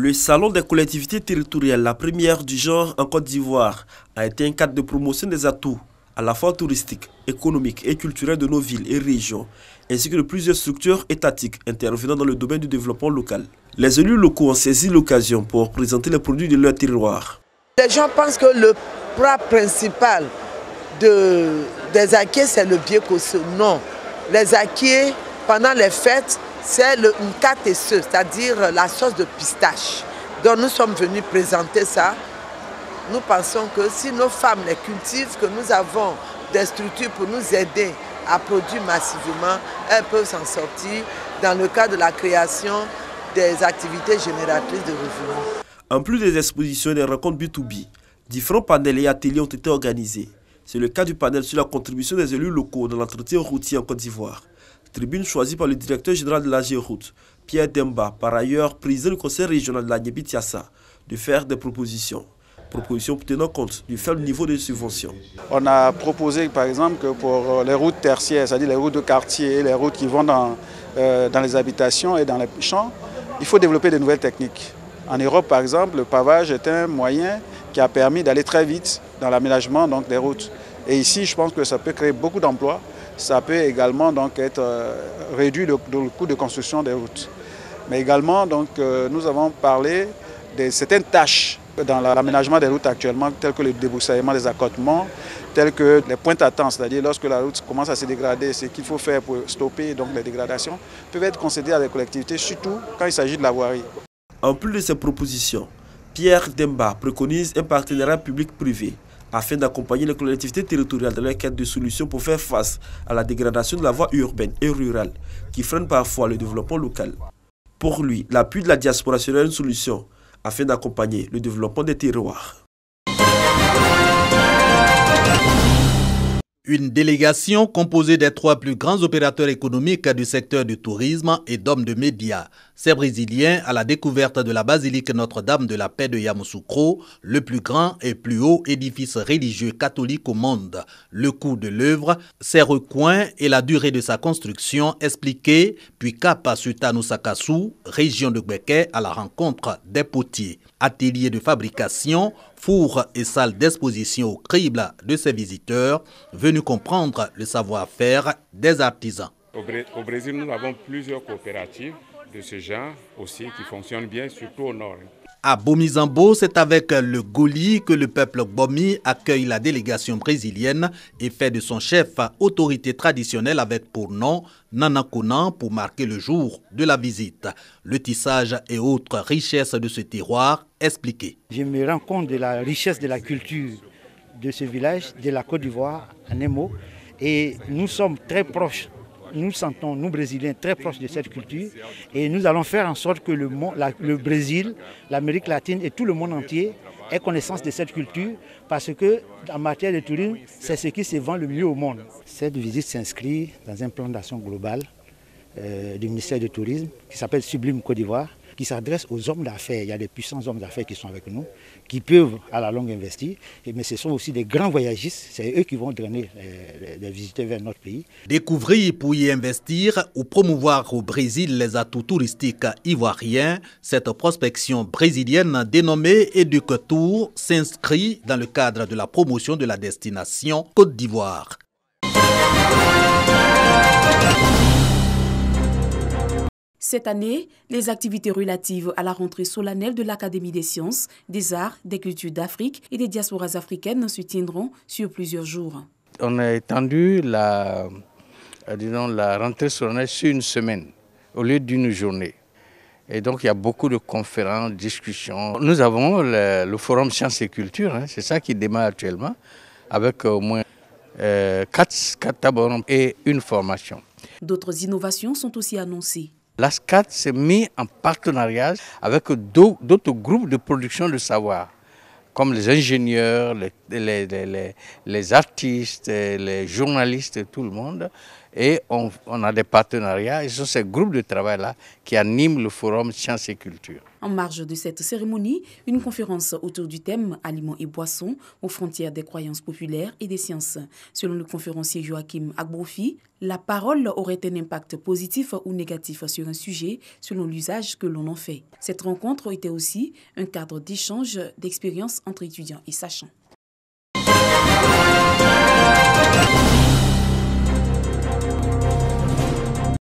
Le Salon des collectivités territoriales, la première du genre en Côte d'Ivoire, a été un cadre de promotion des atouts à la fois touristiques, économiques et culturels de nos villes et régions, ainsi que de plusieurs structures étatiques intervenant dans le domaine du développement local. Les élus locaux ont saisi l'occasion pour présenter les produits de leur terroir. Les gens pensent que le plat principal des Aké, c'est le biekoso. Non, les Aké, pendant les fêtes, c'est le nkatese, c'est-à-dire la sauce de pistache. Donc nous sommes venus présenter ça. Nous pensons que si nos femmes les cultivent, que nous avons des structures pour nous aider à produire massivement, elles peuvent s'en sortir dans le cadre de la création des activités génératrices de revenus. En plus des expositions et des rencontres B2B, différents panels et ateliers ont été organisés. C'est le cas du panel sur la contribution des élus locaux dans l'entretien routier en Côte d'Ivoire. Tribune choisie par le directeur général de l'AG Route, Pierre Demba, par ailleurs président du conseil régional de la Niébi-Tiassa, de faire des propositions. Propositions tenant compte du faible niveau de subvention. On a proposé par exemple que pour les routes tertiaires, c'est-à-dire les routes de quartier, les routes qui vont dans les habitations et dans les champs, il faut développer de nouvelles techniques. En Europe par exemple, le pavage est un moyen qui a permis d'aller très vite dans l'aménagement des routes. Et ici, je pense que ça peut créer beaucoup d'emplois. Ça peut également être réduit le coût de construction des routes. Mais également, nous avons parlé de certaines tâches dans l'aménagement des routes actuellement, telles que le débroussaillement des accotements, telles que les pointes à temps, c'est-à-dire lorsque la route commence à se dégrader, ce qu'il faut faire pour stopper les dégradations, peuvent être concédées à des collectivités, surtout quand il s'agit de la voirie. En plus de ces propositions, Pierre Demba préconise un partenariat public-privé afin d'accompagner les collectivités territoriales dans leur quête de solutions pour faire face à la dégradation de la voie urbaine et rurale qui freine parfois le développement local. Pour lui, l'appui de la diaspora serait une solution afin d'accompagner le développement des terroirs. Une délégation composée des 3 plus grands opérateurs économiques du secteur du tourisme et d'hommes de médias. Ces Brésiliens à la découverte de la basilique Notre-Dame de la Paix de Yamoussoukro, le plus grand et plus haut édifice religieux catholique au monde. Le coût de l'œuvre, ses recoins et la durée de sa construction expliqués, puis cap à Sutano-Sakassou, région de Gbeke, à la rencontre des potiers. Atelier de fabrication, fours et salles d'exposition au crible de ces visiteurs venus comprendre le savoir-faire des artisans. Au Brésil, nous avons plusieurs coopératives de ce genre aussi qui fonctionnent bien, surtout au nord. À Bomizambo, c'est avec le Goli que le peuple Bomi accueille la délégation brésilienne et fait de son chef autorité traditionnelle avec pour nom Nanakonan pour marquer le jour de la visite. Le tissage et autres richesses de ce terroir expliquées. Je me rends compte de la richesse de la culture de ce village, de la Côte d'Ivoire, en un mot, et nous sommes très proches. Nous sentons, nous Brésiliens, très proches de cette culture et nous allons faire en sorte que le Brésil, l'Amérique latine et tout le monde entier aient connaissance de cette culture parce que en matière de tourisme, c'est ce qui se vend le mieux au monde. Cette visite s'inscrit dans un plan d'action global du ministère du Tourisme qui s'appelle Sublime Côte d'Ivoire, qui s'adresse aux hommes d'affaires. Il y a des puissants hommes d'affaires qui sont avec nous, qui peuvent à la longue investir, mais ce sont aussi des grands voyagistes, c'est eux qui vont drainer les visiteurs vers notre pays. Découvrir pour y investir ou promouvoir au Brésil les atouts touristiques ivoiriens, cette prospection brésilienne dénommée Educatour s'inscrit dans le cadre de la promotion de la destination Côte d'Ivoire. Cette année, les activités relatives à la rentrée solennelle de l'Académie des sciences, des arts, des cultures d'Afrique et des diasporas africaines se tiendront sur plusieurs jours. On a étendu la rentrée solennelle sur une semaine au lieu d'une journée. Et donc il y a beaucoup de conférences, discussions. Nous avons le forum Sciences et Culture, c'est ça qui démarre actuellement, avec au moins 4 tables et une formation. D'autres innovations sont aussi annoncées. L'ASCAT s'est mis en partenariat avec d'autres groupes de production de savoir, comme les ingénieurs, les artistes, les journalistes, tout le monde. Et on a des partenariats et ce sont ces groupes de travail-là qui animent le forum Sciences et Culture. En marge de cette cérémonie, une conférence autour du thème « Aliments et boissons aux frontières des croyances populaires et des sciences ». Selon le conférencier Joachim Agbrofi, la parole aurait un impact positif ou négatif sur un sujet selon l'usage que l'on en fait. Cette rencontre était aussi un cadre d'échange d'expériences entre étudiants et sachants.